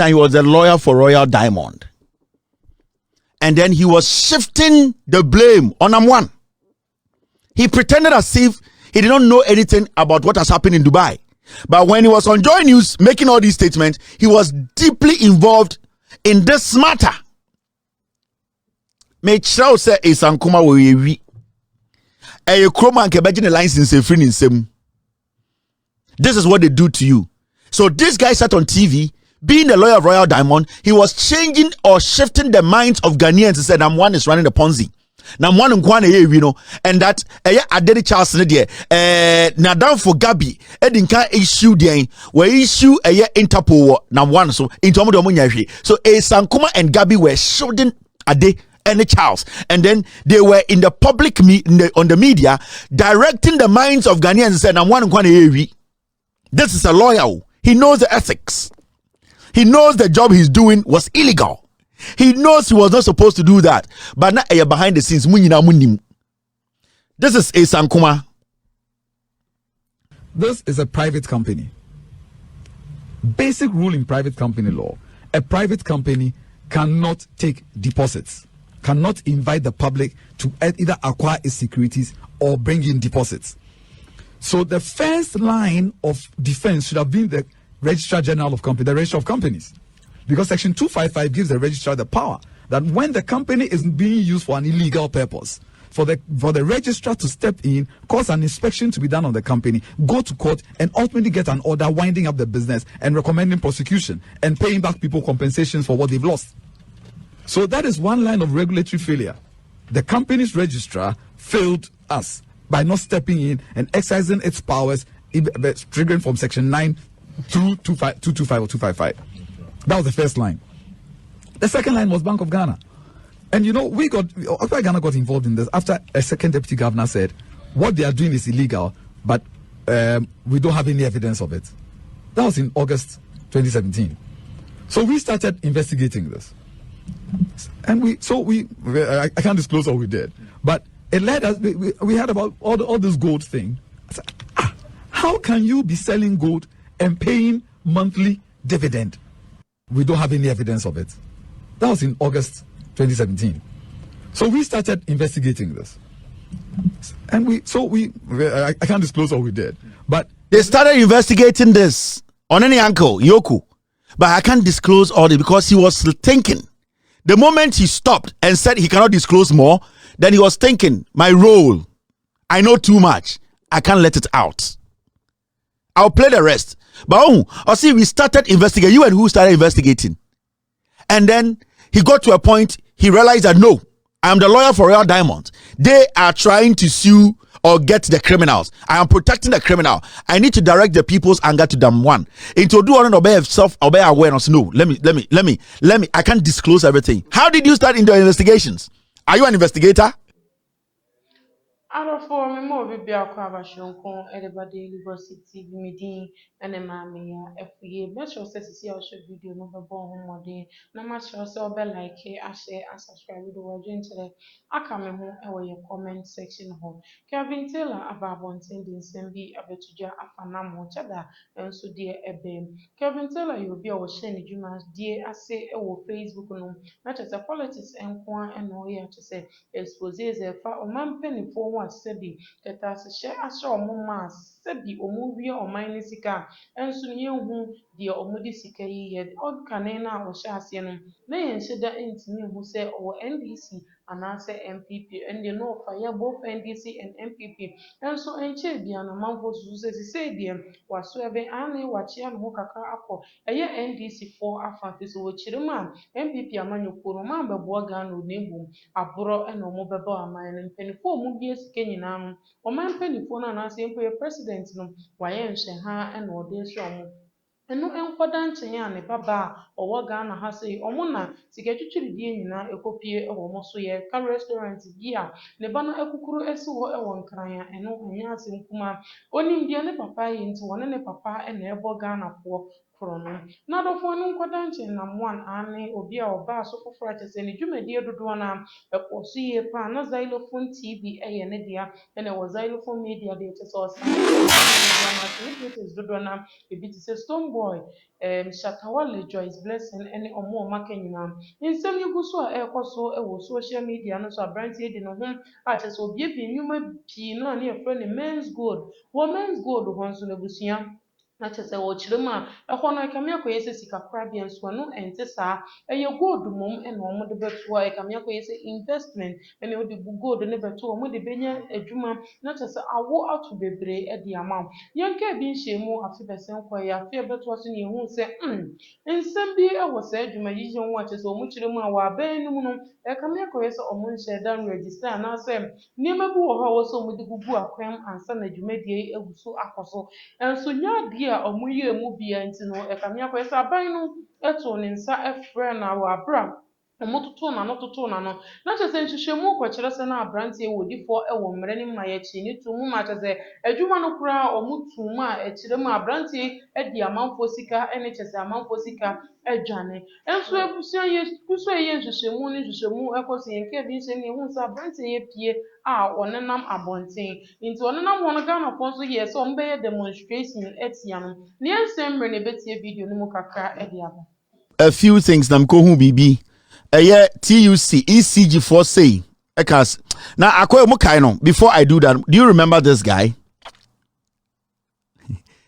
time he was a lawyer for Royal Diamond. And then he was shifting the blame on M1. He pretended as if he did not know anything about what has happened in Dubai. But when he was on Joy News making all these statements, he was deeply involved in this matter. May Chow say a Sankuma we a Kroman kebajin license in free in sem. This is what they do to you. So this guy sat on TV, being a lawyer of Royal Diamond, he was changing or shifting the minds of Ghanaians. He said, "I'm one is running the Ponzi. Now one and that Adeni Charles na down for Gabi Edinka issue there where issue Interpol now one so into so Sankuma and Gabi were shooting Ade and Charles, and then they were in the public on the media directing the minds of Ghanaians and said, "I'm one this is a lawyer. He knows the ethics. He knows the job he's doing was illegal. He knows he was not supposed to do that. But now you're behind the scenes. This is a Sankuma. This is a private company. Basic rule in private company law. A private company cannot take deposits, cannot invite the public to either acquire its securities or bring in deposits. So the first line of defense should have been the Registrar General of Companies, the Registrar of Companies. Because Section 255 gives the registrar the power that when the company is being used for an illegal purpose, for the registrar to step in, cause an inspection to be done on the company, go to court, and ultimately get an order winding up the business and recommending prosecution and paying back people compensations for what they've lost. So that is one line of regulatory failure. The company's registrar failed us by not stepping in and exercising its powers, triggering from Section 9 through 225 or 255. That was the first line. The second line was Bank of Ghana. And after Ghana got involved in this, after a second deputy governor said, what they are doing is illegal, but we don't have any evidence of it. That was in August 2017. So we started investigating this. And I can't disclose what we did, but it led us, we heard about all this gold thing. I said, how can you be selling gold and paying monthly dividend? We don't have any evidence of it. That was in August 2017. So we started investigating this. And I can't disclose what we did, but they started investigating this on any uncle, Yoku. But I can't disclose all this because he was thinking. The moment he stopped and said he cannot disclose more, then he was thinking, my role, I know too much. I can't let it out. I'll play the rest. But see, we started investigating. You and who started investigating? And then he got to a point, he realized that no, I'm the lawyer for Royal Diamond. They are trying to sue or get the criminals. I am protecting the criminal. I need to direct the people's anger to them one. Into do one obey obey awareness. No, let me. I can't disclose everything. How did you start in the investigations? Are you an investigator? For me more be a kwabashonko everybody university meeting and a mammy FA best show says see our video no be born home na ma show so be like share and subscribe with the word today aka me ho e your comment section ho Kelvin Taylor ababonten din sembi abetuja afanamo chada enso de ebe Kelvin Taylor you be o share ni juma die ase e wo Facebook no na chese politics enko an no ye chese expose fa o man penifo ho asebi ketasehye ashe omoma sebi omuwie oman ni sika enso ne yehu de omudi sika yi ye odkane na wo hye ase no na ye nhyeda entimi hu se o NDC anase MPP ende no fa ye both NDC and MPP enso enche bia na manfo susu se de waso ebe ane wache an ho kakra akọ eye NDC for afa so wo chirima MPP amanyoko no man bebo ga no nebum aburo eno mo beba aman no mpenifo mu bi esike nyina no oman mpenifo na anase empo ye president no waye nhwe ha eno ode hwe omo eno enkoda nchen ya ne baba owo Ghana ha sei omo na siketwitwiri nyina ekopie ewo mo so ye ka restaurant bia ne ba no ekukuru esi wo ewo nkran ya eno anya ase nkuma onim bia ne papa yi nti wone ne papa ena ebo Ghana fo Prono. Na do fo no nkwadan che nam one ane obi a oba so foforo achese ne dwumadie dodo na ekoso ye pa na xylophone TV eye ne dia ene wo xylophone media de chese osa na celebrities dodo na ebi ti se Stone Boy Shatawale Joyce Blessing ene omo maka nyina nsem yugu so a ekoso e wo social media no so abrantie de no ho achese obi ebi nwuma pi no na e friend men's gold ho nso na busua na chese wo chirem a ehɔ no ekame akoyese sika krabia nso no ente saa eye gold mom ene omo de beto a ekame akoyese investment ene odi bu gold ne beto omo de benya adwuma na chese awo ato bebre e de ama yenka bi nhyiemu afi besen koya afi beto so ne ehu se nsem bi e wo sa adwuma yiye ho a chese omo chirem a wa ban no mu no ekame akoyese omo nhye dan register na se niema bi wo ha wo so omo de gugu akwam ansa na adwuma die eguso akoso enso nya a omuye mu bia nti no ekame akoyese aban no eto ne nsa efre na wa abra omototo na no na chese nhwehwemu kwakire se na abrantie wodifo ewo mmere ne ma ye chi ni tumu ma chese adwuma no kura omutumu a ekire mu abrantie edi amanfo sika ene chese amanfo sika edwane enso ebusia ye nhwehwemu ekoso yenke bi nse ne hu sa abrantie ye pie a onenam abonten nti onenam hono Ghana fonso ye so mbeye demonstration etia no ne ensem ne betie video no mu kakra edi aba a few things nam ko hu bibi TUC ECG for say ekas now akoy mo kai no before I do that do you remember this guy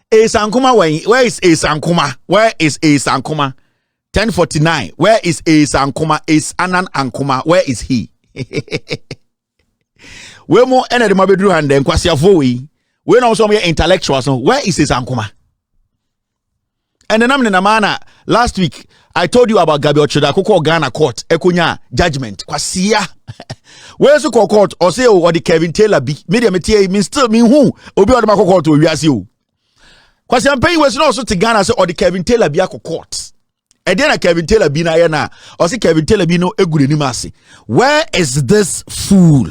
Sankuma where is Sankuma 1049 where is Sankuma Anan Ankuma where is he we mo ene de mabedru hande nkwasiafo we na so mo intellectuals no where is Sankuma and then I'm in Amana last week I told you about Gabi Ochoda Koko Ghana court Ekunya judgment kwasia where's the court or say or the Kevin Taylor be media metie mean still mean who obi o de court to wiase o kwasia pay we no so to Ghana say or the Kevin Taylor be court e dey na Kevin Taylor be na ye na or say Kevin Taylor be no egure ni mase where is this fool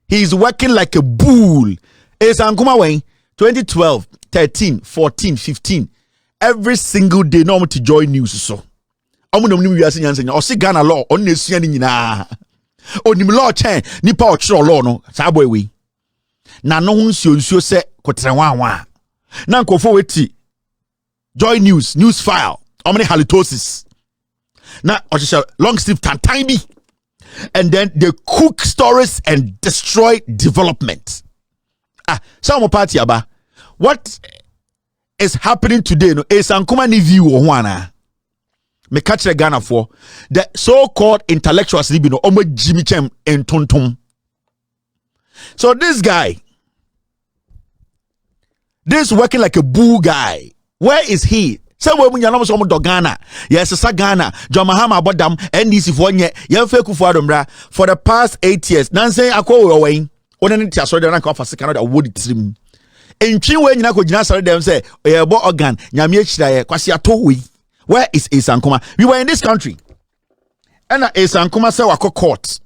he's working like a bull Sankuma when 2012 13 14 15 every single day no to join news so omo nim wiase nyansa o se Ghana law on nesua ni nyina onim law chen nipa o chiro law no sa boy we na no nsuo se kotere wanwa na nkofo weti join news file omni halitosis na o long sleeve tantan bi and then they cook stories and destroy development some party aba what is happening today no Sankuma ni view o ho ana me catch the Ghana for the so-called intellectuals libi no omo Jimmy Chem entontom so this guy this working like a bull guy where is he say we munya no so do Ghana yes sa Ghana John Mahama Bodam NDC for nye ye fake for adomra for the past 8 years nan say akwo we onen ti aso de na ka fa sika no da wodi trim entwi we nyina ko gina sare dem say oyebo organ nyame achira ye kwase ato we where is Sankuma we were in this country and Sankuma say wako court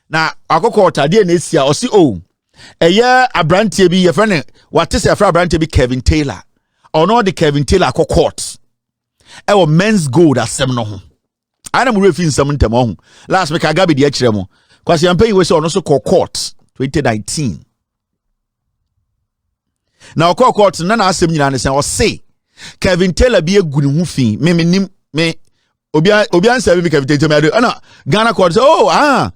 na wako court ade na esia o si o eye abrantie bi ye friend what is your friend abrantie bi Kevin Taylor or no the Kevin Taylor wako court e wo men's gold asem no ho ana mu refi nsam ntem ho last week agabe de achire mo kwase ampa yi we say ono so court 2019 na okọ court na asem nyina ne say o say Kevin Taylor be egunu hu fin me obi answer me Kevin Taylor me ana Ghana court say oh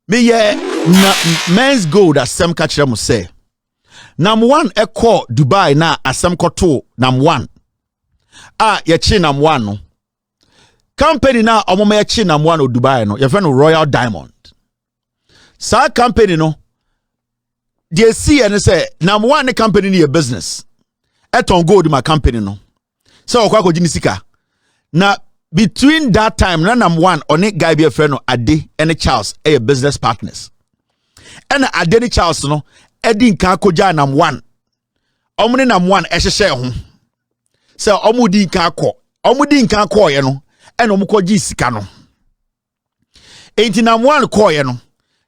me ye na men's gold asem ka kire mo say number 1 ekọ Dubai na asem koto number 1 ye chi number 1 no company na omoma ye chi number 1 o Dubai no ye fe no Royal Diamond sa company no they see and say number 1 the company ni a business eton gold my company no so okwa ko sika na between that time na number 1 on it guy be a friend no Ade and Charles a business partners and Ade and Charles no edi nka koja number 1 omne number 1 ehhehye ho so omudi nka akọ ye no and omkoji sika no enti number 1 kọ ye no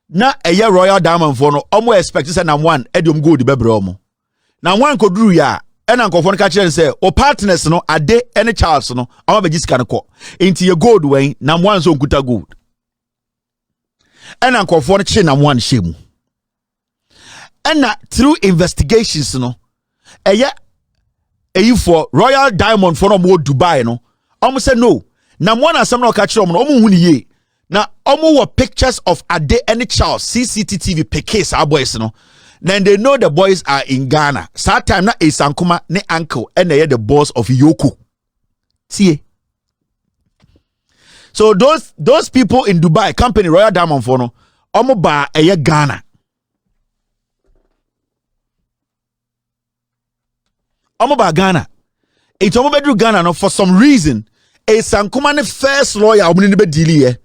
na eye Royal Diamond for no omo expect say number 1 edium gold bebre omo na 1 koduru ya ɛna nkɔfoɔ no ka kyerɛ sɛ o partners no Ade ɛne Charles no ɔma bɛgye sika no kɔ nti yɛ gold wɛn nam one so nkuta gold ɛna nkɔfoɔ no kye nam one hyɛ mu ɛna through investigations no ɛyɛ for Royal Diamond for no more Dubai no say no nam one asɛm na ɔka kyerɛ ɔmo hu ne yie na ɔmo wɔ pictures of Ade and Charles CCTV pictures our boys no then they know the boys are in Ghana. That time na Esankuma ne uncle and they are the boss of Yoko. See. So those people in Dubai, company Royal Diamond for no, omo ba eye Ghana. Omo ba Ghana. It's omo bedru Ghana no for some reason. Esankuma ne first lawyer omo ne be deal here.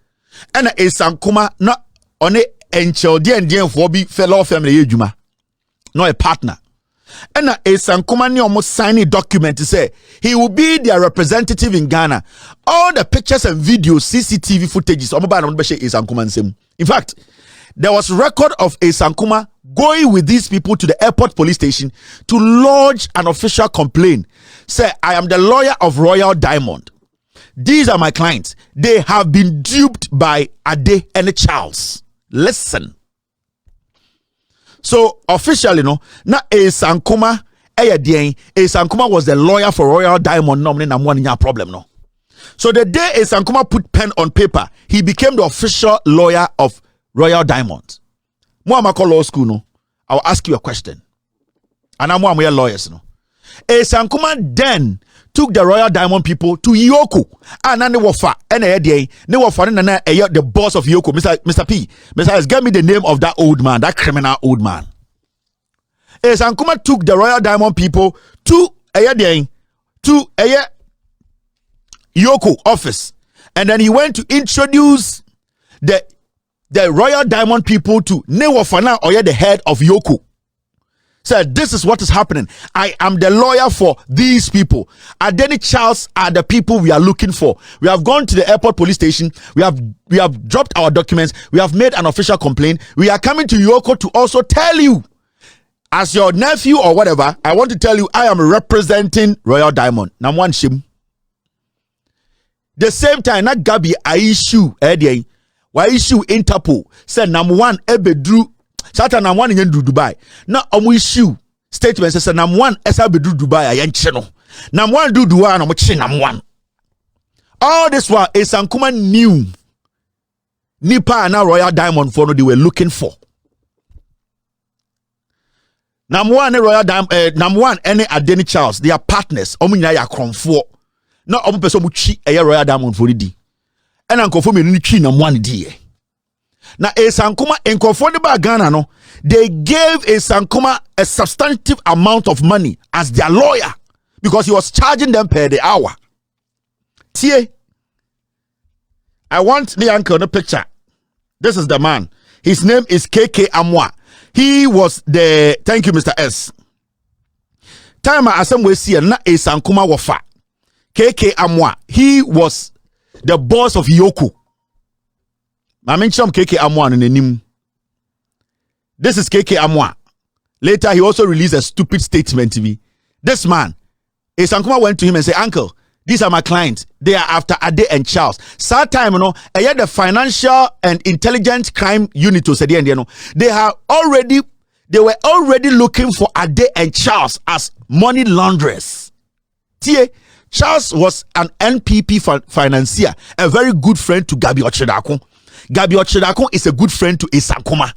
And Esankuma na one enchel dien for bi fellow family ejuma. No a partner. And a Sankuma almost signing document to say he will be their representative in Ghana. All the pictures and videos, CCTV footages, in fact, there was record of a Sankuma going with these people to the airport police station to lodge an official complaint. Say, I am the lawyer of Royal Diamond. These are my clients. They have been duped by Ade and Charles. Listen. So officially, no, na Esankuma Esankuma was the lawyer for Royal Diamond. No, one problem, no. So the day Esankuma put pen on paper, he became the official lawyer of Royal Diamond. Moamako Law School, no. I'll ask you a question. And I'm one of your lawyers, no. Esankuma then took the Royal Diamond people to Yoko. And then they were far. And they were far. And the boss of Yoko, Mr. P. Mr. S, get me the name of that old man, that criminal old man. Esankuma took the Royal Diamond people to Yoko office. And then he went to introduce the Royal Diamond people to Newafana or the head of Yoko. Said, this is what is happening. I am the lawyer for these people. Adeni Charles are the people we are looking for. We have gone to the airport police station. We have dropped our documents. We have made an official complaint. We are coming to Yoko to also tell you, as your nephew or whatever, I want to tell you, I am representing Royal Diamond. Nam one shim. The same time, not Gabi, I issue, why issue Interpol, said Nam one ebedru. Satan nam one in Dubai. Now omu issue statement says nam one esa bedu Dubai ayen cheno. Nam one do Dubai no chi nam one. All this while Esankuma knew Nipa na Royal Diamond for no they were looking for. Nam one Royal Diamond nam one any Adeni Charles they are partners. Omu nya ya kronfo. Na omu person mu chi Royal Diamond for di. And ankofo me ni chi nam one di. Now, Esankuma in Kwadwo Ghana, no, they gave Esankuma a substantive amount of money as their lawyer because he was charging them per the hour. Tie, I want the uncle in the picture. This is the man. His name is KK Amwa. He was the, thank you, Mr. S. Time asem we see na Esankuma wafa. KK Amwa. He was the boss of Yoko. I mentioned KK Amwa in the name. This is KK Amwa. Later, he also released a stupid statement to me. This man, Esankuma went to him and said, Uncle, these are my clients. They are after Ade and Charles. Sad time, you know, I had the financial and intelligence crime unit to say, they were already looking for Ade and Charles as money launderers. Charles was an NPP financier, a very good friend to Gabi Ochedako. Gabi Ochedako is a good friend to Esankuma.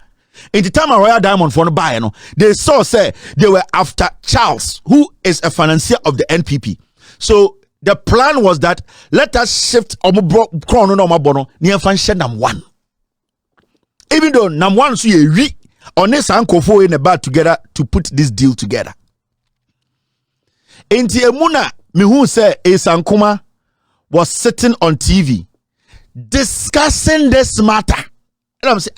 In the time of Royal Diamond for the buy, they saw say they were after Charles, who is a financier of the NPP. So the plan was that let us shift chrono no mabono near function nam one. Even though nam one so ye re on this ankofo in a bad together to put this deal together. Inti emuna me who say Esankuma was sitting on TV discussing this matter. And I'm saying,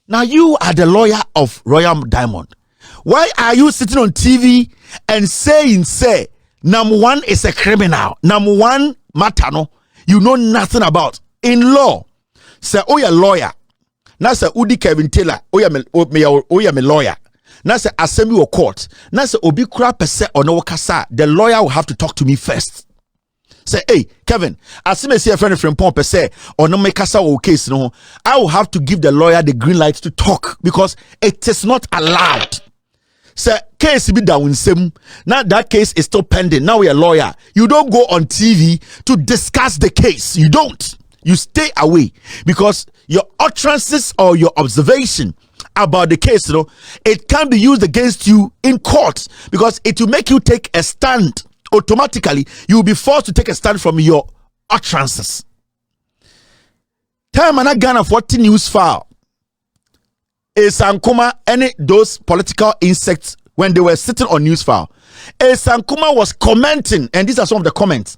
now you are the lawyer of Royal Diamond. Why are you sitting on TV and saying, say, number one is a criminal. Number one matter, no, you know nothing about. In law, say, oh, you're a lawyer. Now, say, Udi Kevin Taylor, oh, you're a lawyer. na say assembly or court, na say obi kura pese or no kasa, the lawyer will have to talk to me first. Say, hey, Kevin, as soon as see a friend from Pompe say, or no make kasa or case, no, I will have to give the lawyer the green light to talk because it is not allowed. Say, case be down sim. Now that case is still pending. Now we are lawyer. You don't go on TV to discuss the case. You don't. You stay away because your utterances or your observation about the case, you know, it can be used against you in court because it will make you take a stand. Automatically, you will be forced to take a stand from your utterances. Time and Ghana 40 news file. Nkansah, any those political insects when they were sitting on news file. Nkansah was commenting, and these are some of the comments.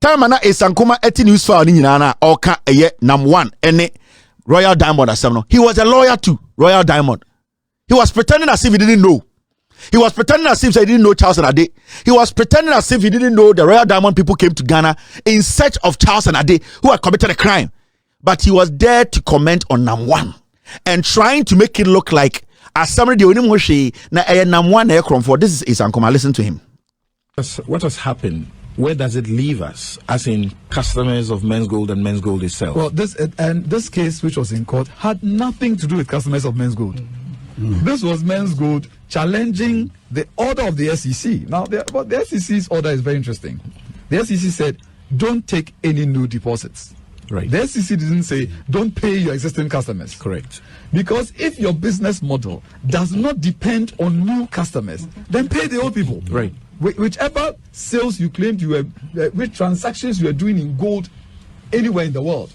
Time and Nkansah eti news file ni nyina oka eye nam 1 any Royal Diamond asem. He was a lawyer too, Royal Diamond. He was pretending as if he didn't know. He was pretending as if he didn't know Charles Ade. He was pretending as if he didn't know the Royal Diamond people came to Ghana in search of Charles Ade who had committed a crime. But he was there to comment on Nam 1 and trying to make it look like as somebody the only na Nam 1 for. This is Nkansah. Listen to him. What has happened? Where does it leave us, as in customers of Men's Gold and Men's Gold itself? Well, this case, which was in court, had nothing to do with customers of Men's Gold. This was Men's Gold challenging the order of the SEC. Now, but the SEC's order is very interesting. The SEC said, don't take any new deposits. Right. The SEC didn't say, don't pay your existing customers. Correct. Because if your business model does not depend on new customers, then pay the old people. Right. Whichever sales you claimed you were, which transactions you were doing in gold anywhere in the world.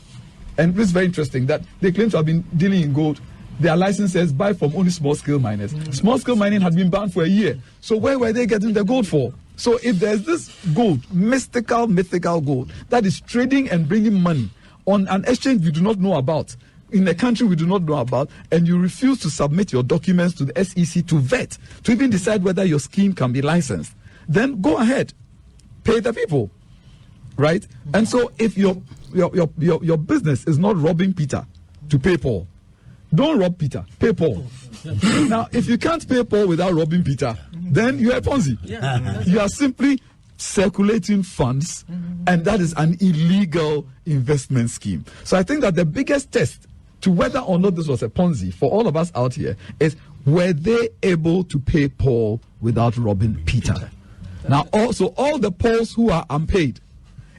And this is very interesting that they claim to have been dealing in gold. Their licenses buy from only small-scale miners. Small-scale mining had been banned for a year. So where were they getting the gold for? So if there's this gold, mythical gold, that is trading and bringing money on an exchange we do not know about, in a country we do not know about, and you refuse to submit your documents to the SEC to vet, to even decide whether your scheme can be licensed, then go ahead, pay the people, right? And so if your business is not robbing Peter to pay Paul, don't rob Peter, pay Paul. Now, if you can't pay Paul without robbing Peter, then you are Ponzi. You are simply circulating funds, and that is an illegal investment scheme. So I think that the biggest test to whether or not this was a Ponzi for all of us out here is, were they able to pay Paul without robbing Peter? Now, also, all the Pauls who are unpaid,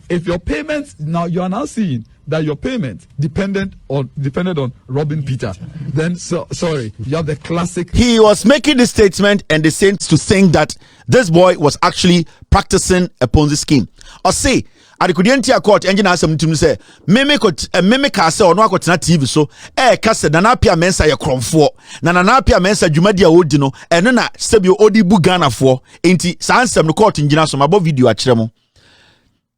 if your payments, now you are now seeing that your payment depended on robbing Peter, then sorry, you have the classic. He was making this statement and they seemed to think that this boy was actually practicing a Ponzi scheme. Or say, at the court engine has something to say, meme kase or no akotena TV so kase na pia mensa ye kromfo na pia mensa dwumadi a odi no eno na sebio odi bu Ghana fo enti sansem no court engine so mabo video a kire mo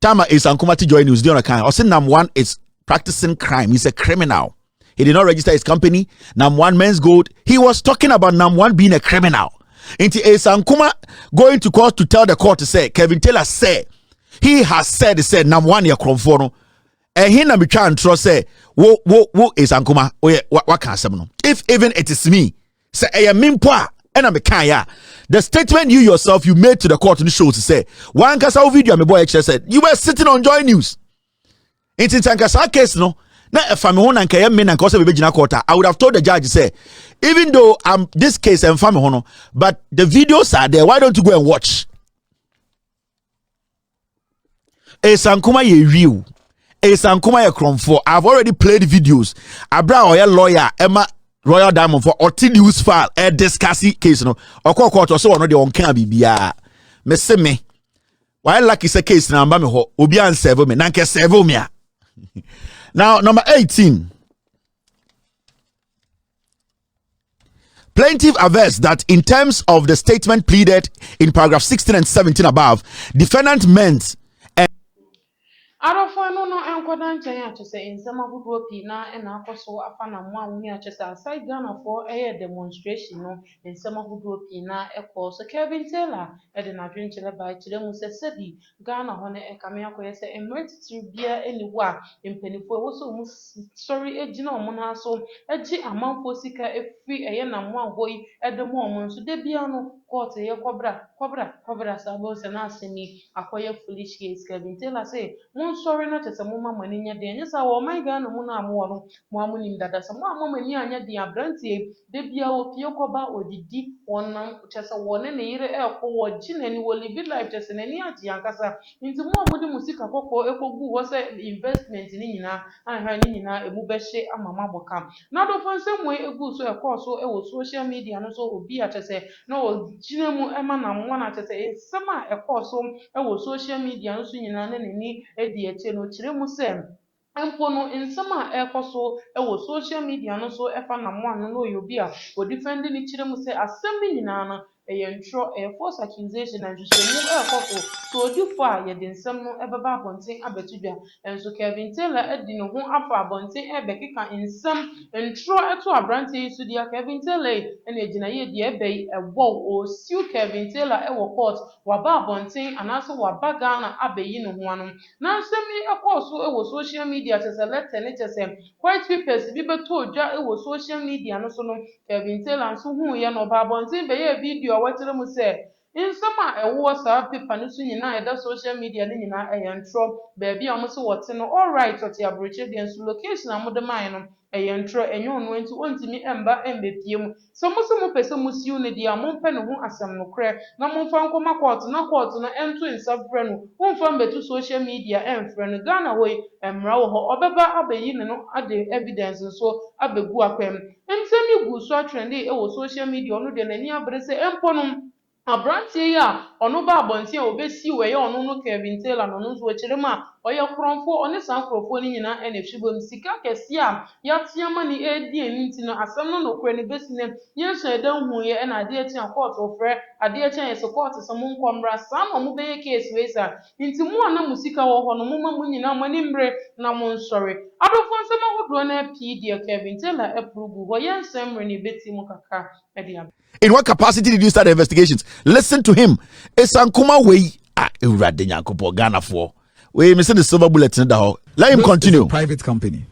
Tama is Nkansah join news on account. Also, Nam 1 is practicing crime. He's a criminal. He did not register his company. Nam 1 Men's Gold. He was talking about Nam 1 being a criminal. Into Nkansah going to court to tell the court to say, Kevin Taylor said, he said Nam 1 ya kromfono. And he na be trying to say, wo is Nkansah. What can I say? If even it is me, say I am mimpoa. And I'm a kaya. The statement you yourself you made to the court in the show to say one Nkansah video my boy actually said you were sitting on Joy News. It's Nkansah case no. Now if I'm on Nkansah me Nkansah be jina court, I would have told the judge say even though this case and family hono, but the videos are there. Why don't you go and watch? Nkansah ye real. Nkansah ye kromfo. I've already played videos. Abra oya lawyer Emma Royal Diamond for Oti news file discussing case no okọ court so no de on kan bibia me se me why lucky say case na amba me ho obi an serve me na nke serve me a. Now number 18, plaintiff averts that in terms of the statement pleaded in paragraph 16 and 17 above, defendant meant Arɔfo no no nkɔda nkyɛn a kyerɛ sɛ nsɛm ahodoɔ pii na ɛna akɔ so afa na mmoa wo ni a kyerɛ sɛ aside Ghanafoɔ ɛyɛ demonstration no nsɛm ahodoɔ pii na ɛkɔ so Kelvin Taylor ɛde n'adwenkyerɛ ba kyerɛ mu sɛ sɛbi Ghana hɔ no ɛkame akɔyɛ sɛ mmerɛ titiri biara ɛni hɔ a mpanimfoɔ ɛwɔ sɛ wɔn sɔre egyina wɔn nan so ɛgye amanfoɔ sika efiri ɛyɛ na mmoa hɔ yi ɛde mu wɔn nso de bia no court yɛ kɔbra saa bɔ sɛ n'asɛm yi akɔyɛ foolish case Kelvin Taylor sɛ sorry na kyerɛ sɛ moma mo ani nyɛ den nyɛ sɛ wɔ ɔman Ghana mu no a mowɔ no mo a monim dada sɛ mo a moma ani anyɛ den aberanteɛ da bia wɔpie kɔba odidi wɔnam kyerɛ sɛ wɔne ne yere ɛɛkɔ wɔgye n'ani wɔlibi life kyerɛ sɛ n'ani agye ankasa nti mo a mode mo sika kɔkɔɔ ɛkɔgu hɔ sɛ investment ne nyinaa ahwɛ ne nyinaa ɛmu bɛhye ama mabɔka na adɔfo nsɛm wei ɛgu so ɛkɔɔ so ɛwɔ social media no so obi a kyerɛ sɛ na wɔgyina mu ɛma nammoa no kyerɛ sɛ nsɛm a ɛkɔɔ so ɛwɔ social media no so nyinaa ne n'ani edi eche no kyerɛ mu sɛ mpo no nsɛm a ɛkɔ so ɛwɔ social media no so ɛfa na mmoa no no yɛ obi a wɔdefend ne kyerɛ mu sɛ asɛm ne nyinaa no ɛyɛ ntwerɛ ɛyɛ false accusation na nhwehwɛmu ɛkɔ so odifo a yɛde nsɛm no ɛbɛba abɔnten abɛto dwa nso Kelvin Taylor ɛdi ne ho afa abɔnten ɛbɛkeka nsɛm ntwerɛ ɛto aberante yi so deɛ Kelvin Taylor ɛna egyina yɛ deɛ ɛbɛ yi ɛbɔ osiw Kelvin Taylor ɛwɔ court waba abɔnten anaasɛ waba Ghana abɛyi ne ho anom na nsɛm yi ɛkɔɔ so ɛwɔ social media kyerɛ sɛ letter ne kyerɛ sɛ white papers bi bɛtɔ dwa ɛwɔ social media no so no Kelvin Taylor nso hu yɛ no ɔba abɔnten bɛyɛ video a wɔkyerɛ mu sɛ nsɛm a ɛwɔ saa paper no so nyinaa ɛda social media no nyinaa ɛyɛ ntwerɛ baabi a wɔn so wɔte no alright ɔte aburokyire deɛ nso location a wɔde maa no ɛyɛ ntwerɛ ɛnyɛ ɔno nti wɔntumi ɛmba ɛmbɛpie mu sɛ mo sɛ mo pɛ sɛ mo siw no deɛ a mompɛ ne ho asɛm no korɛ na momfa nkɔma court na court no ɛnto nsa frɛ no momfa mbɛto social media ɛmfrɛ no Ghana hɔ yi mmara wɔ hɔ ɔbɛba abɛyi ne no ade evidence nso abɛgu akwam nsɛm yi gu so atwɛnde ɛwɔ social media ɔno deɛ n'ani abere sɛ ɛmpo no aberanteɛ yi a ɔno ba abɔnten a obesi wɔyɛ ɔno no Kelvin Taylor no nso wɔkyerɛ mu a ɔyɛ korɔmfoɔ ɔne saa korɔmfoɔ no nyinaa ɛna ɛhwɛ bom sika kɛseɛ a yɛateama ne ɛredi ani nti no asɛm no nokorɛ ne besi ne yɛnhyɛ ɛda huiɛ ɛna adeɛ akyi a court wɔfrɛ adeɛ akyi a yɛsɛ court sɛ mo nkɔ mmra saa na ɔmo bɛyɛ case wei saa nti mo a na mo sika wɔ hɔ no mo ma mo nyinaa mo ani mmere na mo nsɔre adɔfo nsɛm ahodoɔ no apii deɛ Kelvin Taylor ɛporo gu hɔ yɛn nsɛm mmere ne bɛti mu kakra ɛde aba. In what capacity did you start the investigations? Listen to him. Esankuma way Urade Nyankopɔ Ghana for. We missing the silver bullet in the hall. Let him continue. Private company.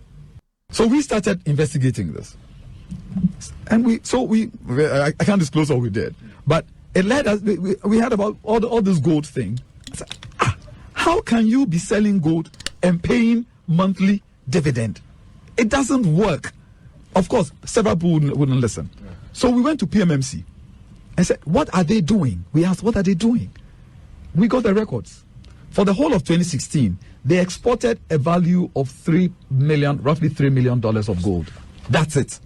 So we started investigating this. And I can't disclose what we did, but it led us, we had about all this gold thing. Said, how can you be selling gold and paying monthly dividend? It doesn't work. Of course, several people wouldn't listen. So we went to PMMC and said, what are they doing? We asked, what are they doing? We got the records. For the whole of 2016, they exported a value of roughly $3 million of gold. That's it.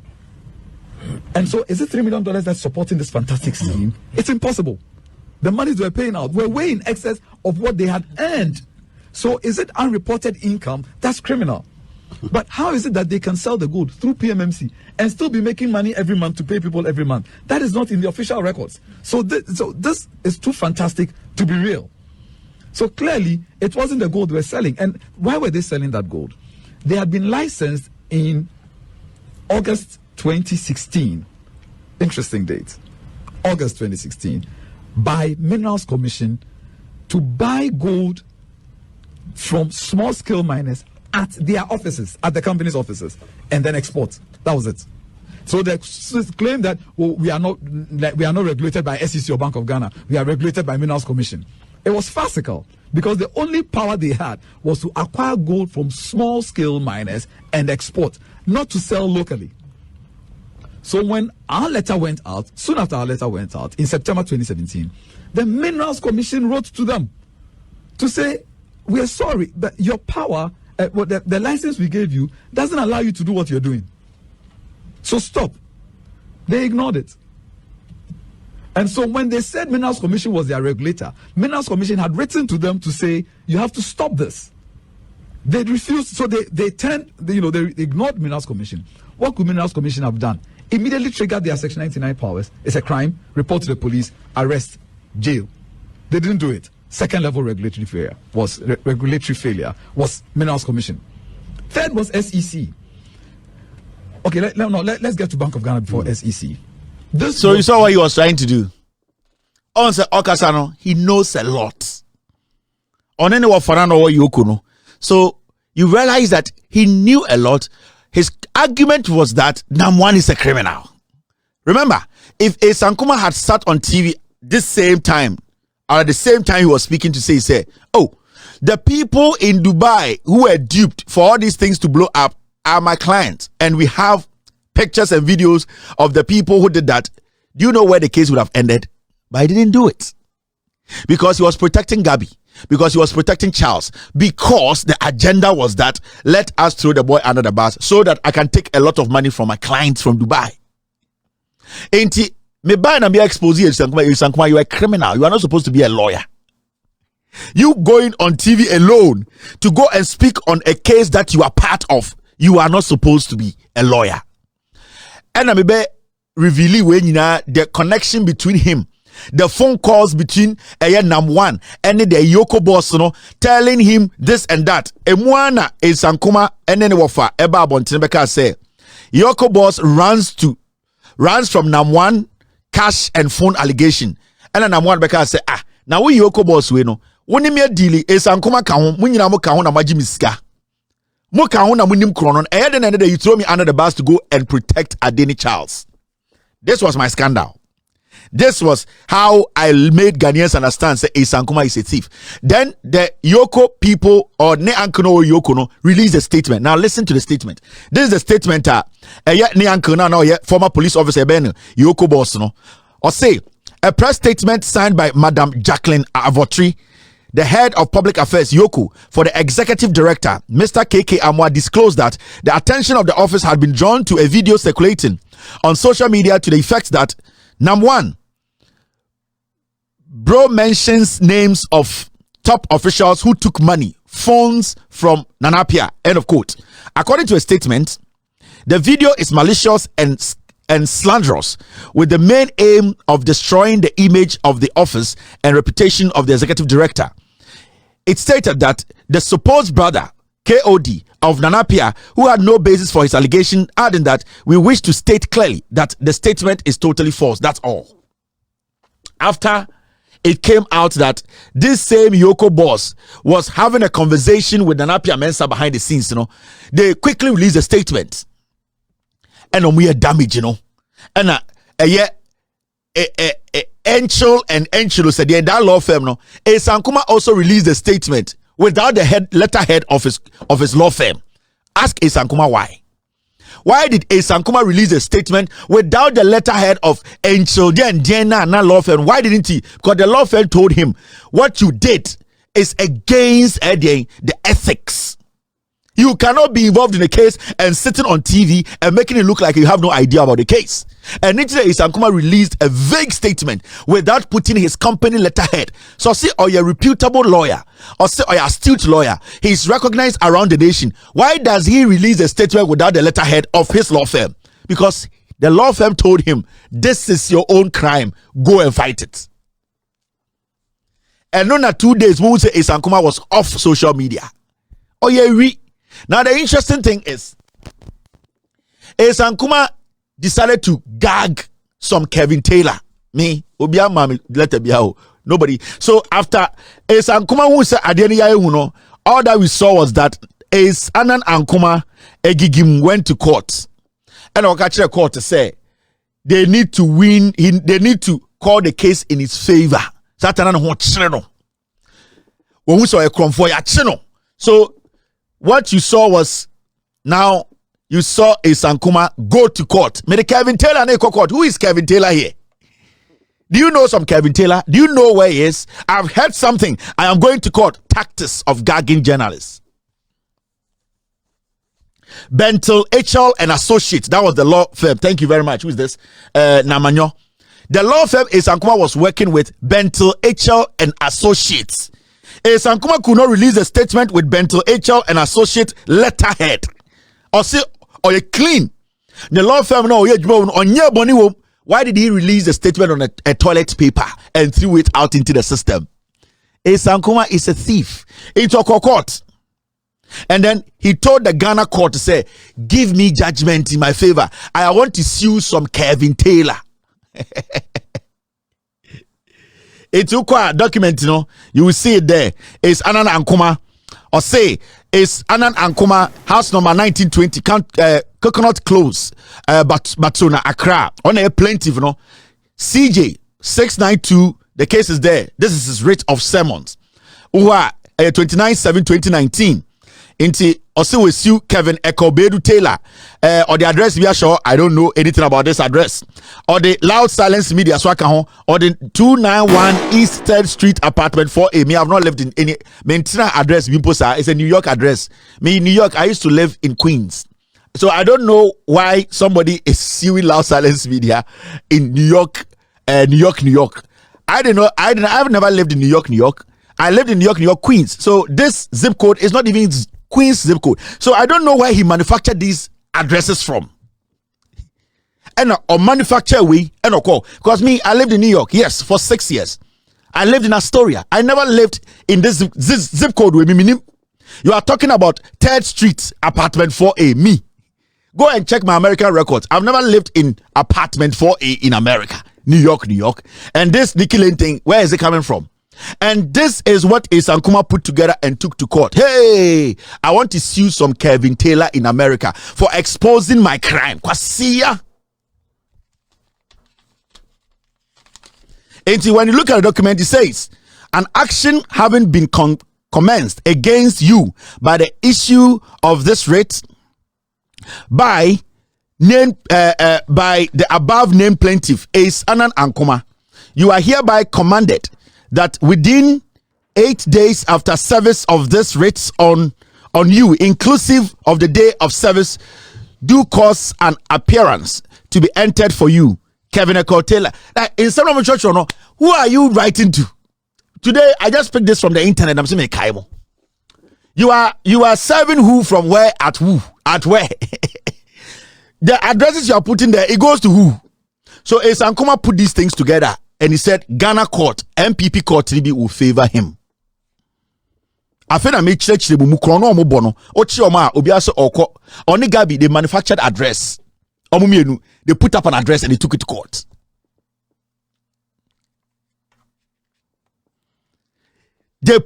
And so is it $3 million that's supporting this fantastic scheme? It's impossible. The monies they were paying out were way in excess of what they had earned. So is it unreported income? That's criminal. But how is it that they can sell the gold through PMMC and still be making money every month to pay people every month? That is not in the official records. So this is too fantastic to be real. So clearly, it wasn't the gold they were selling. And why were they selling that gold? They had been licensed in August 2016. Interesting date. August 2016. By Minerals Commission to buy gold from small-scale miners at their offices, at the company's offices, and then export. That was it. So they claim that we are not regulated by SEC or Bank of Ghana. We are regulated by Minerals Commission. It was farcical because the only power they had was to acquire gold from small-scale miners and export, not to sell locally. So when our letter went out, soon after our letter went out, in September 2017, the Minerals Commission wrote to them to say, we are sorry, but your power, the license we gave you doesn't allow you to do what you're doing. So stop. They ignored it. And so when they said Minerals Commission was their regulator, Minerals Commission had written to them to say, you have to stop this. They refused, so they ignored Minerals Commission. What could Minerals Commission have done? Immediately triggered their Section 99 powers. It's a crime, report to the police, arrest, jail. They didn't do it. Second level regulatory failure was Minerals Commission. Third was SEC. Okay, let's get to Bank of Ghana before SEC. So you saw what he was trying to do. On the Okasano, he knows a lot. On any what Farano or Yokuno. So you realize that he knew a lot. His argument was that Namwan is a criminal. Remember, if a Sankuma had sat on TV this same time, or at the same time he was speaking to say, oh, the people in Dubai who were duped for all these things to blow up are my clients, and we have pictures and videos of the people who did that. Do you know where the case would have ended? But he didn't do it because he was protecting Gabby, because he was protecting Charles, because the agenda was that let us throw the boy under the bus so that I can take a lot of money from my clients from Dubai. Ain't he? Me buy and be exposed you are a criminal. You are not supposed to be a lawyer. You going on TV alone to go and speak on a case that you are part of. You are not supposed to be a lawyer. And I be revealing when the connection between him, the phone calls between Nam1 and the Yoko boss, telling him this and that. Emwana is Sankuma and then wafa eba bontinbeka say Yoko boss runs from Nam1 cash and phone allegation. And then Nam1 beka say now we Yoko boss we no. Woni me deal is Sankuma ka ho munyina mo ka ho na maji miska. Mo ka ho na munim kronon. And then you throw me under the bus to go and protect Adeni Charles. This was my scandal. This was how I made Ghanaians understand say Sankuma is a thief. Then the Yoko people or Ne Ankono Yoko no released a statement. Now listen to the statement. This is the statement Ne Ankono now former police officer Ben Yoko boss no. Or say a press statement signed by Madam Jacqueline Avotri, the head of public affairs Yoko, for the executive director Mr. KK Amwa, disclosed that the attention of the office had been drawn to a video circulating on social media to the effect that Nam1 bro mentions names of top officials who took money, phones from Nanapia, end of quote. According to a statement, the video is malicious and slanderous, with the main aim of destroying the image of the office and reputation of the executive director. It stated that the supposed brother KOD of Nanapia, who had no basis for his allegation, adding that we wish to state clearly that the statement is totally false. That's all. After it came out that this same Yoko boss was having a conversation with Nanapia Mensa behind the scenes, they quickly released a statement. And we are damaged, And Enchil and Enchilo said that law firm, Sankuma also released a statement without the letterhead of his law firm. Ask Sankuma why. Why did Sankuma release a statement without the letterhead of Enchil and law firm? Why didn't he? Because the law firm told him what you did is against the ethics. You cannot be involved in a case and sitting on TV and making it look like you have no idea about the case. And today, Sankuma released a vague statement without putting his company letterhead. So, see, or you're a reputable lawyer, or say, or you're astute lawyer, he's recognized around the nation. Why does he release a statement without the letterhead of his law firm? Because the law firm told him, this is your own crime. Go and fight it. And not 2 days, we will say Sankuma was off social media. Oh, yeah, now the interesting thing is Sankuma decided to gag some Kevin Taylor. Me, Obia Mami, let it be how nobody. So after Sankuma who said all that we saw was that Anan Ankuma Egigim went to court. And I'll catch the court to say they need to win, they need to call the case in his favor. So what you saw was, now you saw Sankuma go to court. May the Kevin Taylor go court. Who is Kevin Taylor here? Do you know some Kevin Taylor? Do you know where he is? I've heard something. I am going to court. Tactics of gagging journalists. Bentel, HL and Associates. That was the law firm. Thank you very much. Who is this? Namanyo. The law firm Sankuma was working with Bentel, HL and Associates. Sankuma could not release a statement with Bentel, HL and Associate letterhead. Or say, or a clean. The law firm on why did he release a statement on a toilet paper and threw it out into the system? Esankuma is a thief. Into a court. And then he told the Ghana court to say, give me judgment in my favor. I want to sue some Kevin Taylor. It's a document, you know. You will see it there. It's Anan Ankuma. Or say, it's Anan Ankuma, house number 1920, Coconut Close, Batsona, Accra. On a plaintiff, you know. CJ 692, the case is there. This is his writ of sermons. Uwa 29/7/2019. Inti also will sue Kevin Akrobeto Taylor. Or the address we are sure I don't know anything about this address. Or the Loud Silence Media Swakaho, or the 291 East 3rd Street apartment 4A. Me, I've not lived in any maintenance address. It's a New York address. Me in New York, I used to live in Queens. So I don't know why somebody is suing Loud Silence Media in New York, New York. I don't know. I've never lived in New York. I lived in New York, Queens. So this zip code is not even Queens zip code. So I don't know where he manufactured these addresses from. And or manufacture we and call. Because me, I lived in New York, yes, for 6 years. I lived in Astoria. I never lived in this zip code with me. You are talking about 3rd Street apartment 4A. Me. Go and check my American records. I've never lived in apartment 4A in America. New York. And this Nikki Lane thing, where is it coming from? And this is what Esankuma put together and took to court. Hey, I want to sue some Kevin Taylor in America for exposing my crime. Kwasiya. And when you look at the document, it says, an action having been commenced against you by the issue of this writ by the above named plaintiff, Anan Ankuma, you are hereby commanded that within 8 days after service of this writ on you, inclusive of the day of service, do cause an appearance to be entered for you, Kevin Taylor. In some of the church, who are you writing to? Today, I just picked this from the internet. I'm saying, Kaimo. You are serving who from where at who? At where? The addresses you are putting there, it goes to who? So Esankuma put these things together and he said Ghana court, MPP court will favor him. Afena me church the mukrono omo bono. Ochi oma obiaso oko. Oni Gabi, they manufactured address. Omumienu, they put up an address and they took it to court. They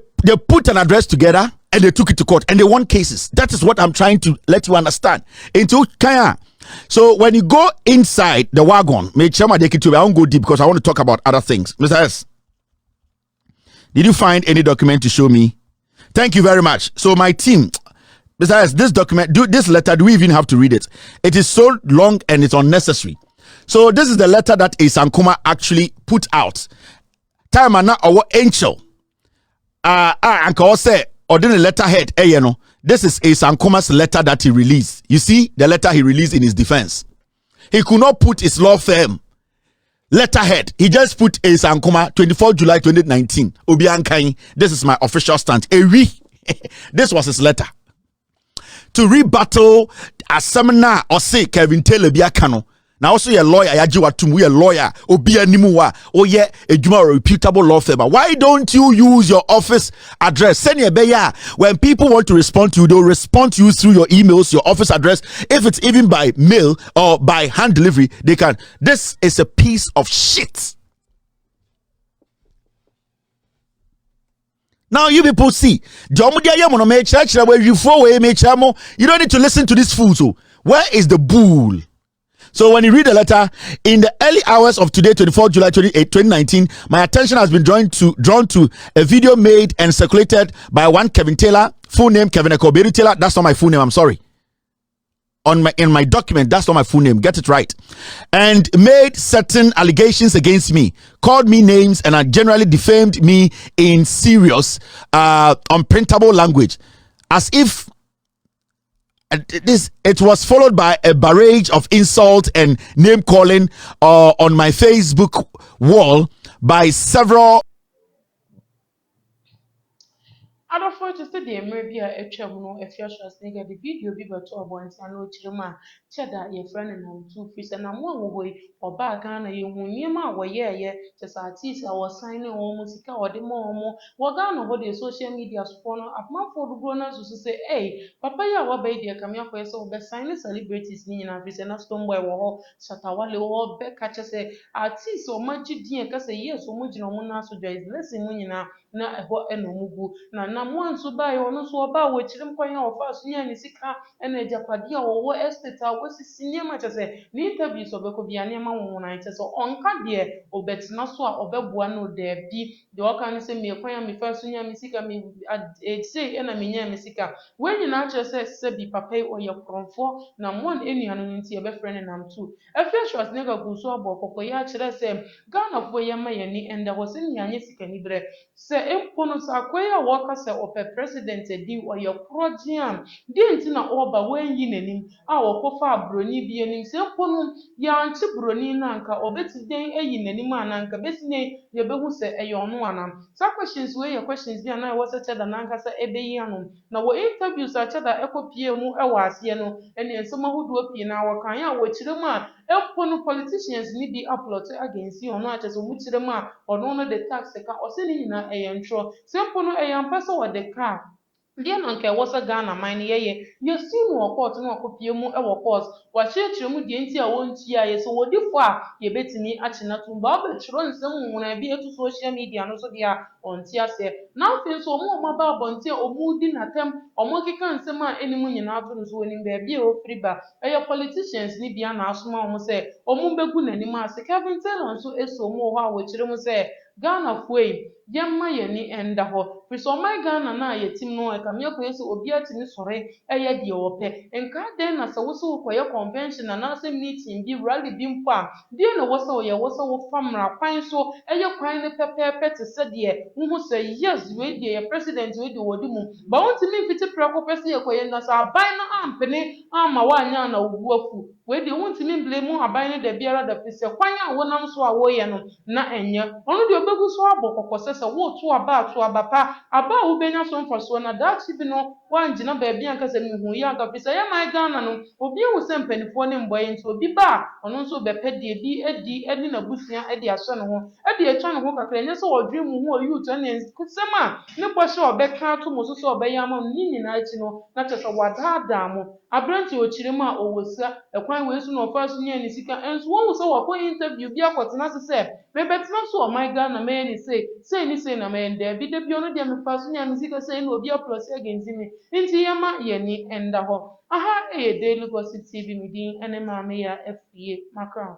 put an address together and they took it to court and they won cases. That is what I'm trying to let you understand. Into Kaya. So when you go inside the wagon, I won't go deep because I want to talk about other things. Mr. S, did you find any document to show me? Thank you very much. So my team, Mr. S, this document, this letter, do we even have to read it? It is so long and it's unnecessary. So this is the letter that Esankuma actually put out. Time and our angel. And say, or then the letterhead, this is Esankuma's letter that he released. You see the letter he released in his defense. He could not put his law firm letterhead. He just put Esankuma 24 July 2019. Obiankai, this is my official stand. This was his letter. To rebuttal a seminar or say Kevin Taylor Biakano. Now also a lawyer, we a lawyer, Obia Nimuwa, oh yeah, a reputable law firm. Why don't you use your office address? Send your beya. When people want to respond to you, they'll respond to you through your emails, your office address. If it's even by mail or by hand delivery, they can. This is a piece of shit. Now you people see, you don't need to listen to this fool. So where is the bull? So when you read the letter, in the early hours of today, 24 July 2019, my attention has been drawn to a video made and circulated by one Kevin Taylor, full name Kevin Akrobeto Taylor. That's not my full name, I'm sorry. In my document, that's not my full name. Get it right. And made certain allegations against me, called me names, and generally defamed me in serious, unprintable language, as if it was followed by a barrage of insult and name calling on my Facebook wall by several. adɔfoɔ te sɛ deɛ mmerɛ bi a atwam no afia Schwarzenegger de video bi bɛto ɔbɔnten na ɔkyerɛ mu a kyɛda yɛfrɛ no nantu firi sɛ nam a wɔwɔ yi ɔbaa Ghana yɛhu nneɛma a wɔyɛɛyɛ kyɛ sɛ artiste a wɔsan ne wɔn mu sika a wɔde ma wɔn mo wɔ Ghana hɔ deɛ social media sofoɔ no amanfoɔ dodoɔ no asusu sɛ papa yi a waba yi deɛ kame akɔyɛ sɛ wɔbɛsan ne celebrities ne nyinaa firi sɛ na Stonebwoy wɔ hɔ Shatawale wɔ hɔ bɛka kyɛ sɛ artiste a wɔn agye din a ɛka sɛ yes wɔn gyina wɔn nan so Joyce Blessing mu nyinaa na ɛhɔ ɛna wɔn gu na Namoa nso baeɛ ɔno nso ɔbaa wɔ akyire kwan a ɔfaa so nyaa ne sika ɛna agyapadeɛ a wɔwɔ estate a wɔsisi nneɛma kyɛ sɛ ne interviews a ɔbɛkɔ bia nneɛma wɔn kyɛ sɛ ɔnka deɛ ɔbɛtena so a ɔbɛboa no daabi deɛ ɔka no sɛ mmea kwan a mefaa so nyaa me sika sei ɛna menyaa me sika wɔn nyinaa kyerɛ sɛ sɛbi papa yi ɔyɛ korɔmfoɔ na Namoa no nnuano no nti yɛbɛfrɛ no Namtu afei Schwarzenegger gu so abɔ kɔkɔ yi akyerɛ sɛ Ghanafoɔ yɛma yɛn ani ɛnda hɔ sɛ nyanye sikani berɛ sɛ mpo no sɛ akɔyi a wɔka sɛ ɔpɛ president adi ɔyɛ korɔgye a deɛ nti na ɔreba wɔanyi n'anim a wɔkɔfa broni bi anim sɛ mpo no yɛankye broni no anka ɔbɛti dɛn ayi n'anim a nanka bɛsi ne yɛbɛhu sɛ ɛyɛ ɔno anam saa questions wei yɛ questions bi a na ɛwɔ sɛ kyɛda nankasa ɛbɛyi ano na wɔ interviews a kyɛda ɛkɔpie mu ɛwɔ aseɛ no ɛne nsɛm ahodoɔ pii na wɔkan a wɔkyerɛ mu a mpo no politicians ne bi aplot against ɔno akyɛ sɛ ɔmu kyerɛ mu a ɔno no de tax ka ɔsɛ ne nyinaa ɛyɛ ntorɔ sɛ mpo no ɛyɛ ampa sɛ wɔde ka deɛ na nka ɛwɔ sɛ Ghana man no yɛyɛ yɛsi no wɔ court na wakɔpie mu wɔ court wakyerɛkyerɛ mu deɛ nti a wɔntua yɛ sɛ wɔdifo a yɛbɛtumi akye no atom ba wobɛtwerɛ nsɛm nwonwa bi atu social media no so deɛ a ɔnte aseɛ na afei nso ɔmo aba abɔnten a ɔmo di n'atam ɔmo keka nsɛm a ɛnim nyinaa to no so wɔnim baabi a ɔfiri ba ɛyɛ politicians ne bia na asoma ɔmo sɛ ɔmo bɛgu n'anim ase Kelvin Taylor nso esi ɔmo wɔ hɔ a wɔkyerɛ mu sɛ Ghanafoɔ yi yɛmma yɛni ɛnda hɔ firi sɛ ɔman Ghana no a yɛtim no ɛkame akɔyɛ sɛ obiara tumi sɔre ɛyɛ deɛ ɔpɛ nka dɛn na sɛ wo sɛ wokɔyɛ convention anaasɛ meeting bi rally bi mpo a deɛ na wɔ sɛ ɔyɛ wɔ sɛ wofa mmara kwan so ɛyɛ kwan no pɛpɛɛpɛ te sɛ deɛ wohu sɛ yes wei deɛ yɛ president wei deɛ wɔdi mu ba wontumi mfiti prɛko pɛ sɛ yɛkɔyɛ na sɛ aban no ampene amma woanyɛ a na wobu afu wei deɛ wontumi mble mu aban no da biara da firi sɛ kwan a wonam so a wɔyɛ no na ɛnyɛ ɔno deɛ ɔbɛgu so abɔ kɔkɔ sɛ woto aba pa aba a wobɛnya so mfasoɔ na daakye bi no woangyina baabi anka sɛ mehu yi anka firi sɛ yɛman Ghana no obi hu sɛ mpanimfoɔ ne mbɔyɛ nti obi ba a ɔno nso bɛpɛ deɛ bi adi ɛne n'abusua de ahyɛ ne ho de atwa ne ho kakra ɛnyɛ sɛ ɔdwene mu ho ɔyuut ɛne nsɛm a ne bɔhyɛ a ɔbɛka ato mo so sɛ ɔbɛyɛ ama no ne nyinaa akyi no na kyerɛ sɛ wadaadaa mo aberante ɔkyerɛ mu a ɔwɔ sika ɛkwan wei so na ɔfa so nyaa ne sika ɛnso wɔhu sɛ wɔkɔ interview bi akɔtena ase sɛ mebɛtena so ɔman Ghana mɛyɛ ne sei ne sei na mɛyɛ daabi da bi ɔno deɛ mefa so nyaa me sika sei na obi aprɔse against me nti yɛma yɛni ɛnda hɔ aha ɛyɛ Daily Gossip TV medin ɛne maame yɛ afie McBrown